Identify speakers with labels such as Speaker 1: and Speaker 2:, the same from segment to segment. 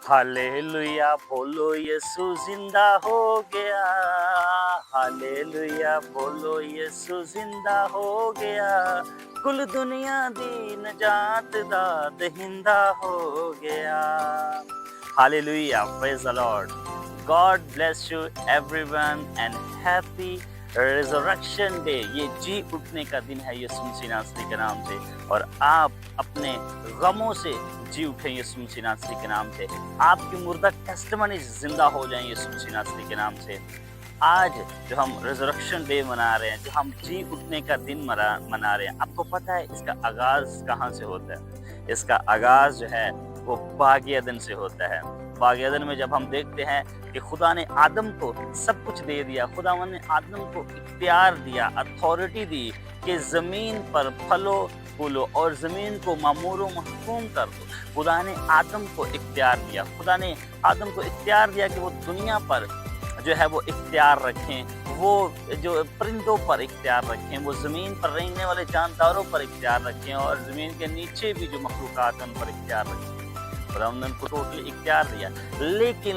Speaker 1: Hallelujah बोलो यीशु जिंदा हो गया। हालेलुया बोलो यीशु जिंदा हो गया। कुल दुनिया दी नजात दा दहिंदा हो गया। Hallelujah, praise the Lord. God bless you everyone and happy resurrection day. ये जी उठने का दिन है यीशु मसीह नासरी के नाम से, और आप अपने गमों से जी उठे यीशु मसीह नासरी के नाम से। आपकी मुर्दा टेस्टिमनी जिंदा हो जाए यीशु मसीह नासरी के नाम से। आज जो हम रिजरेक्शन डे मना रहे हैं, जो हम जी उठने का दिन मना रहे हैं, आपको पता है इसका आगाज कहाँ से होता है? इसका आगाज जो है वो बागियादन से होता है। बागियादन में जब हम देखते हैं कि खुदा ने आदम को सब कुछ दे दिया, खुदावन ने आदम को इख्तियार दिया, अथॉरिटी दी कि जमीन पर फलो फूलो और जमीन को मामूर महकूम कर दो। खुदा ने आदम को इख्तियार दिया, खुदा ने आदम को इख्तियार दिया कि वो दुनिया पर जो है वो इख्तियार रखें, वो जो परिंदों पर इख्तियार रखें, वो ज़मीन पर रेंगने वाले जानदारों पर इख्तियार रखें, और ज़मीन के नीचे भी जो मखलूक़ात हैं उन पर इख्तियार रखें। खुदा ने उनको टोटली इख्तियार दिया। लेकिन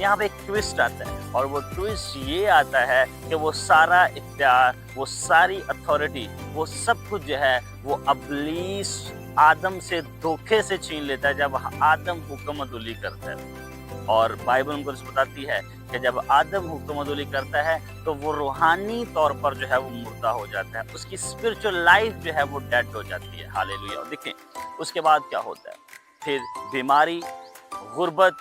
Speaker 1: यहाँ पे एक ट्विस्ट आता है, और वो ट्विस्ट ये आता है कि वो सारा इख्तियार, वो सारी अथॉरिटी, वो सब कुछ जो है वो इब्लीस आदम से धोखे से छीन लेता है जब आदम हुक्मतुल्ली करता है। और बाइबल हमको बताती है कि जब आदम हुक्मतुल्ली करता है तो वो रूहानी तौर पर जो है वो मुर्दा हो जाता है, उसकी स्पिरिचुअल लाइफ जो है वो डेड हो जाती है। हालेलुया। और देखें उसके बाद क्या होता है, फिर बीमारी, गुर्बत,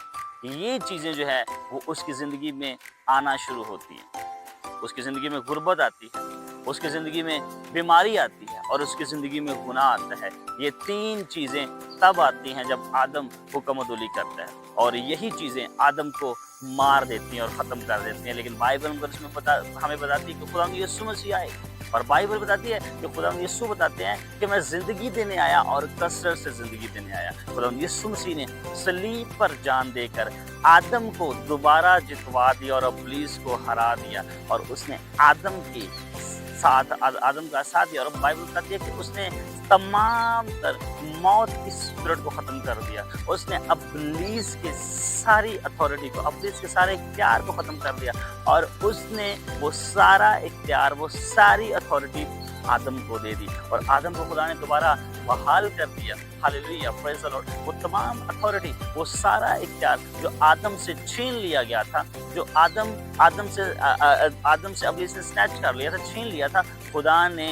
Speaker 1: ये चीज़ें जो है वो उसकी ज़िंदगी में आना शुरू होती हैं। उसकी ज़िंदगी में गुर्बत आती है, उसकी ज़िंदगी में बीमारी आती है, और उसकी ज़िंदगी में गुनाह आता है। ये तीन चीज़ें तब आती हैं जब आदम हुक्मतुल्ली करता है, और यही चीज़ें आदम को मार देती हैं और ख़त्म कर देती हैं। लेकिन बाइबल हमें बताती है कि खुदा यीशु मसीह आए, और बाइबल बताती है कि खुदा यीशु बताते हैं कि मैं ज़िंदगी देने आया और कसरत से ज़िंदगी देने आया। खुदा यीशु मसीह ने सलीब पर जान देकर आदम को दोबारा जितवा दिया और इब्लीस को हरा दिया, और उसने आदम का साथ दिया। और बाइबल बताती है कि उसने तमाम तर मौत की स्पिरिट को ख़त्म कर दिया, उसने इब्लीस के सारी अथॉरिटी को, इब्लीस के सारे इख्तियार को ख़त्म कर दिया, और उसने वो सारा इख्तियार, वो सारी अथॉरिटी आदम को दे दी, और आदम को खुदा ने दोबारा बहाल कर दिया। Hallelujah, praise the Lord. वो तमाम अथॉरिटी, वो सारा इख्तियार जो आदम से छीन लिया गया था, जो आदम से इब्लीस ने स्नैच कर लिया था, छीन लिया था, खुदा ने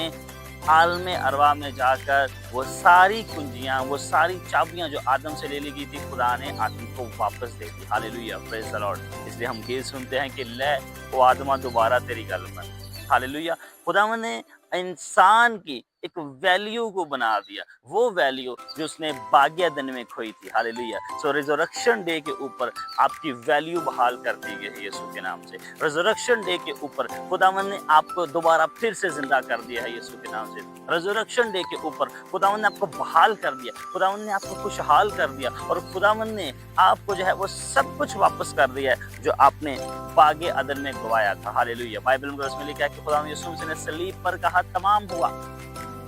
Speaker 1: आलम अरवा में जाकर वो सारी कुंजियां, वो सारी चाबियां जो आदम से ले ली गई थी, खुदा ने आदम को वापस दे दी। Hallelujah, praise the Lord. इसलिए हम गीत सुनते हैं कि ले ओ आदमा दोबारा तेरी गल बन। हालेलुया। खुदावंद ने इंसान की एक वैल्यू को बना दिया, वो वैल्यू जो उसने बागियादन में खोई थी। हालेलुया। सो रिजरेक्शन डे के ऊपर आपकी वैल्यू बहाल कर दी गई है यीशु के नाम से। रिजरेक्शन डे के ऊपर खुदावंद ने आपको दोबारा फिर से जिंदा कर दिया है यीशु के नाम से। रिजरेक्शन डे के ऊपर खुदावंद ने आपको बहाल कर दिया, खुदावंद ने आपको खुशहाल कर दिया, और खुदावंद ने आपको जो है वो सब कुछ वापस कर दिया है जो आपने बागे अदन में गवाया था। हालेलुया। बाइबल में उसमें लिखा है कि खुदावंद यीशु मसीह ने सलीब पर कहा तमाम हुआ।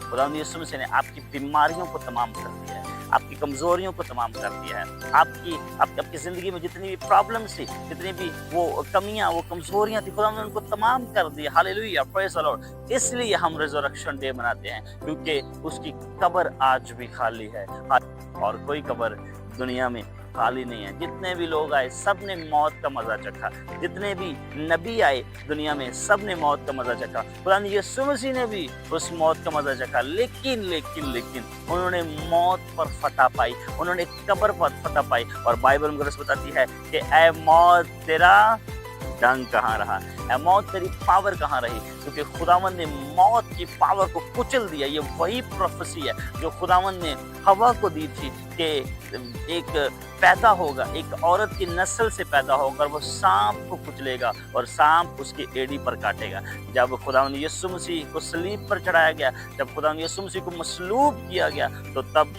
Speaker 1: खुदावंद यीशु मसीह ने आपकी बीमारियों को तमाम कर दिया है, आपकी कमजोरियों को तमाम कर दिया है, आपकी जिंदगी में जितनी भी प्रॉब्लम्स थी, जितनी भी वो कमियां, वो कमजोरियां थी, खुदावंद ने उनको तमाम कर दिया। Hallelujah, praise the Lord. इसलिए हम रिजरेक्शन डे मनाते हैं, क्योंकि उसकी कब्र आज भी खाली है, और कोई कब्र दुनिया में खाली नहीं है। जितने भी लोग आए सब ने मौत का मजा चखा, जितने भी नबी आए दुनिया में सब ने मौत का मजा चखा, खुदा यीशु मसीह ने भी उस मौत का मजा चखा। लेकिन उन्होंने मौत पर फतह पाई, उन्होंने कब्र पर फतह पाई। और बाइबल मुकद्दस बताती है कि ऐ मौत तेरा डंग कहाँ रहा, ऐ मौत तेरी पावर कहाँ रही, क्योंकि खुदावंद ने मौत की पावर को कुचल दिया। ये वही प्रोफेसी है जो खुदावंद ने हवा को दी थी कि एक पैदा होगा, एक औरत की नस्ल से पैदा होगा, और वो सांप को कुचलेगा और सांप उसकी एड़ी पर काटेगा। जब खुदावंद यीशु मसीह को सलीब पर चढ़ाया गया, जब खुदावंद यीशु मसीह को मसलूब किया गया, तो तब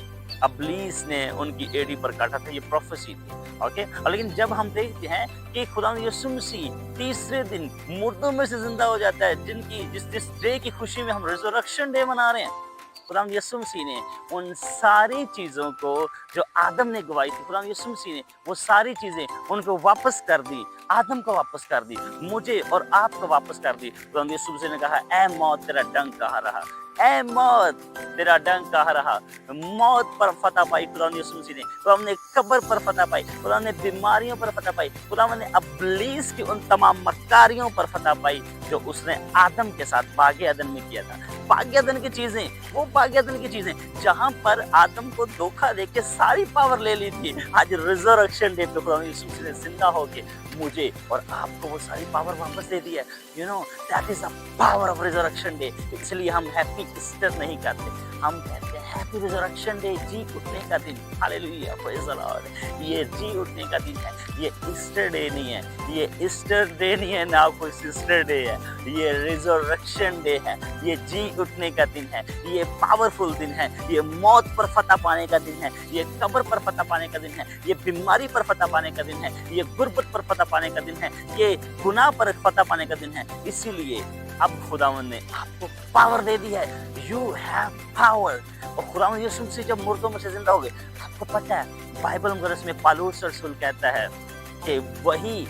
Speaker 1: इब्लीस ने उनकी एड़ी पर काटा था। ये प्रोफेसी थी। ओके। लेकिन जब हम देखते हैं कि खुदावंद यीशु मसीह तीसरे दिन मुर्दों में से जिंदा हो जाता है, जिस डे की खुशी में हम रिजरेक्शन डे मना रहे हैं, खुदावंद यीशु मसीह ने उन सारी चीज़ों को जो आदम ने गवाई थी, खुदावंद यीशु मसीह ने वो सारी चीज़ें उनको वापस कर दी, आदम को वापस कर दी, मुझे और आपको वापस कर दी। खुदावंद यीशु मसीह ने कहा, ऐ मौत तेरा डंक कहाँ रहा, ऐ मौत तेरा डंक कहाँ रहा। मौत पर फतह पाई खुदावंद यीशु मसीह ने, खुदावंद ने कब्र पर फतह पाई, खुदावंद ने बीमारियों पर फतह पाई, खुदावंद ने इब्लीस की उन तमाम मक्कारियों पर फतह पाई जो उसने आदम के साथ बागे अदन में किया था। बागे अदन की चीजें, वो बागे अदन की चीजें जहां पर आदम को धोखा देके सारी पावर ले ली थी, आज रिजरेक्शन डे पे खुदावंद यीशु मसीह ने जिंदा होके मुझे और आपको वो सारी पावर वापस दे दी है। You know that is the power of resurrection day. इसलिए हम हैप्पी ईस्टर नहीं करते, हम कहते हैं हैप्पी रिजरेक्शन डे, जी उठने का दिन। Hallelujah, praise the Lord. ये जी उठने का दिन है, ये ईस्टर डे नहीं है, ये ईस्टर डे नहीं है, ना कोई सिस्टर डे है, ये रिजरेक्शन डे है, ये जी उठने का दिन है, ये पावरफुल दिन है, ये मौत पर फतह पाने का दिन है, ये कब्र पर फतह पाने का दिन है, ये बीमारी पर फतह पाने का दिन है, ये गुर्बत पर फतह पाने का दिन है, ये गुनाह पर फतह पाने का दिन है। इसीलिए अब खुदावंद ने आपको पावर दे दी है, यू हैव पावर। और खुदावंद यीशु मसीह जब मुर्दों में से जिंदा हो गए, आपको पता है बाइबल मुकद्दस में पौलुस रसूल कहता है कि वही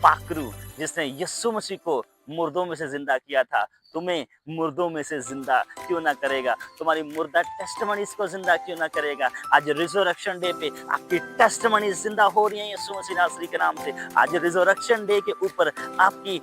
Speaker 1: पाकरू जिसने यीशु मसीह को मुर्दों में से जिंदा किया था, तुम्हें मुर्दों में से जिंदा क्यों ना करेगा, तुम्हारी मुर्दा टेस्टमनीज को जिंदा क्यों ना करेगा। आज रिजरेक्शन डे पे आपकी टेस्टमनीज जिंदा हो रही हैं यीशु मसीह नासरी के नाम से। आज रिजरेक्शन डे के ऊपर आपकी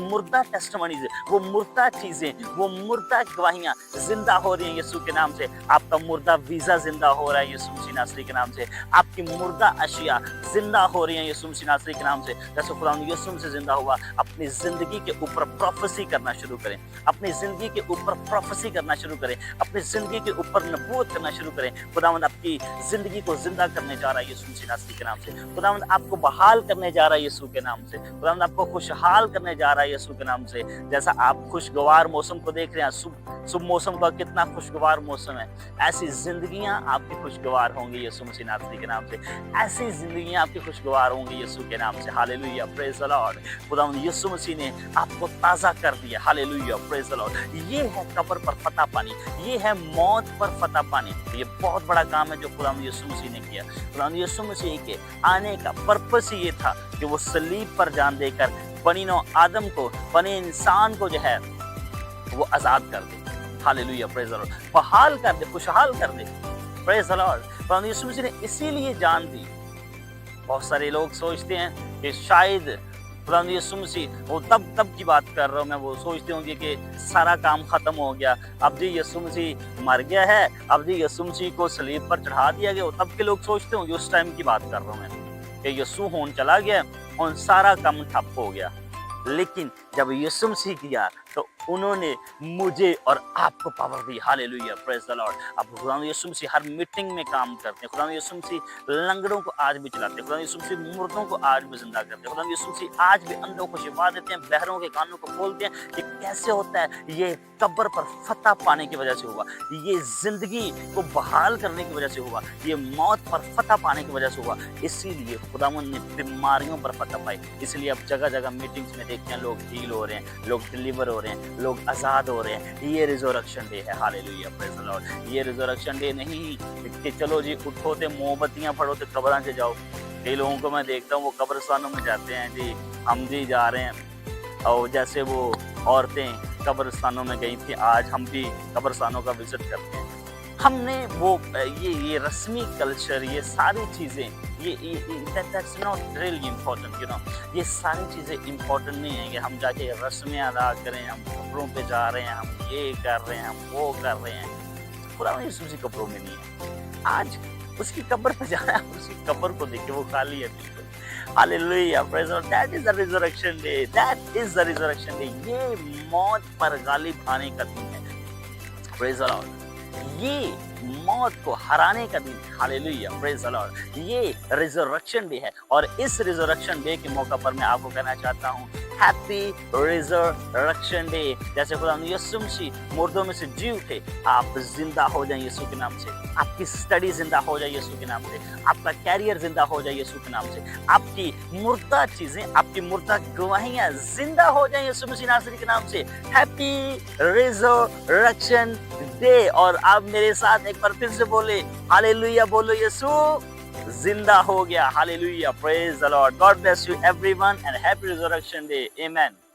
Speaker 1: मुर्दा टेस्टमनीज, वो मुर्दा चीजें, वो मुर्दा गवाहियां जिंदा हो रही हैं यीशु के नाम से। आपका मुर्दा वीजा जिंदा हो रहा है यीशु मसीह नासरी के नाम से। आपकी मुर्दा अशिया जिंदा हो रही हैं यीशु मसीह नासरी के नाम से। जैसे खुदावंद यीशु मसीह जिंदा हुआ, अपनी जिंदगी के ऊपर प्रोफेसी करना शुरू करें, अपनी जिंदगी के ऊपर प्रोफेसी करना शुरू करें, अपनी जिंदगी के ऊपर नबूवत करना शुरू करें। खुदावंद आपकी जिंदगी को जिंदा करने जा रहा है यीशु मसीह नासरी के नाम से। खुदावंद आपको बहाल करने जा रहा है यीशु के नाम से। खुदावंद आपको खुशहाल करने जा रहा है यीशु के नाम से। जैसा आप खुशगवार मौसम को देख रहे हैं, शुभ मौसम का कितना खुशगवार मौसम है, ऐसी जिंदगियां आपकी खुशगवार होंगी यीशु मसीह नासरी के नाम से। ऐसी जिंदगियां आपकी खुशगवार होंगी यीशु के नाम से। Hallelujah, praise the Lord. खुदावंद यीशु मसीह ने आपको ताजा कर दिया। Hallelujah, praise the Lord. ये है कब्र पर फतह पानी, ये है मौत पर फतह पानी। ये बहुत बड़ा काम है जो खुदावंद यीशु मसीह ने किया। खुदावंद यीशु मसीह के आने का पर्पस ही ये था कि वो सलीब पर जान देकर बनी नौ आदम को, बने इंसान को जो है वो आजाद कर दे। Hallelujah, praise the Lord. बहाल कर दे, खुशहाल कर दे। Praise the Lord. खुदावंद यीशु मसीह ने इसीलिए जान दी। बहुत सारे लोग सोचते हैं कि शायद खुदावंद यीशु मसीह, वो तब की बात कर रहा हूँ मैं, वो सोचते होंगे कि सारा काम खत्म हो गया, अब जी यीशु मसीह मर गया है, अब जी यीशु मसीह को सलीब पर चढ़ा दिया गया। तब के लोग सोचते होंगे, उस टाइम की बात कर रहा हूँ मैं, कि यीशु होन चला गया और सारा काम ठप हो गया। लेकिन जब यीशु मसीह किया तो उन्होंने मुझे और आपको power the. Hallelujah, praise the Lord. अब खुदावंद यीशु मसीह हर मीटिंग में काम करते हैं। खुदावंद यीशु मसीह लंगड़ों को आज भी चलाते हैं। खुदावंद यीशु मसीह मुर्दों को आज भी जिंदा करते हैं। खुदावंद यीशु मसीह आज भी अंधों को शिफा देते हैं, बहरों के कानों को खोलते हैं। ये कैसे होता है? ये कब्र पर फतह पाने की वजह से हुआ, ये जिंदगी को बहाल करने की वजह से हुआ, ये मौत पर फतह पाने की वजह से हुआ। इसीलिए खुदावंद ने बीमारियों पर फतह पाई। इसलिए अब जगह जगह मीटिंग्स में देखते हैं लोग हील हो रहे हैं, लोग डिलीवर हो रहे हैं, लोग आजाद हो रहे हैं। ये रिजरेक्शन डे है। Hallelujah, praise the Lord. ये रिजरेक्शन डे नहीं कि चलो जी उठो ते मोमबत्तियां फड़ो ते कब्रां से जाओ। कई लोगों को मैं देखता हूँ वो कब्रिस्तानों में जाते हैं, जी हम जी जा रहे हैं, और जैसे वो औरतें कब्रिस्तानों में गई थी, आज हम भी कब्रिस्तानों का विजिट करते हैं। हमने वो ये रस्मी कल्चर, ये सारी चीज़ें, that's not really important, you know। ये सारी चीज़ें इम्पोर्टेंट नहीं है कि हम जाके रस्में अदा करें, हम कब्रों पे जा रहे हैं, हम ये कर रहे हैं, हम वो कर रहे हैं। खुदावंद यीशु मसीह कब्रों में नहीं है। आज उसकी कब्र पे जाना है, उसकी कब्र को देखिए वो खाली है बिल्कुल। Hallelujah, praise the Lord. That is the resurrection day, that is the resurrection day. ये मौत पर गालिब आने का दिन है। Praise the Lord. ये मौत को हराने का दिन। Hallelujah, praise the Lord. ये रिजरेक्शन डे है और इस रिजरेक्शन डे के मौका पर मैं आपको कहना चाहता हूँ हैप्पी रिजरेक्शन डे। जैसे खुदावंद यीशु मसीह मुर्दों में से जी उठे, आप जिंदा हो जाए यीशु के नाम से। आपकी स्टडी जिंदा हो जाए यीशु के नाम से। आपका कैरियर जिंदा हो जाए यीशु के नाम से। आपकी मुर्दा चीजें, आपकी मुर्दा गवाहियां जिंदा हो जाए यीशु मसीह नासरी के नाम से। Happy resurrection day. اور آپ میرے ساتھ ایک بار پھر سے بولے ہاللویا، بولو یسوع زندہ ہو گیا. Hallelujah. Praise the Lord. God bless you everyone and happy resurrection day. Amen.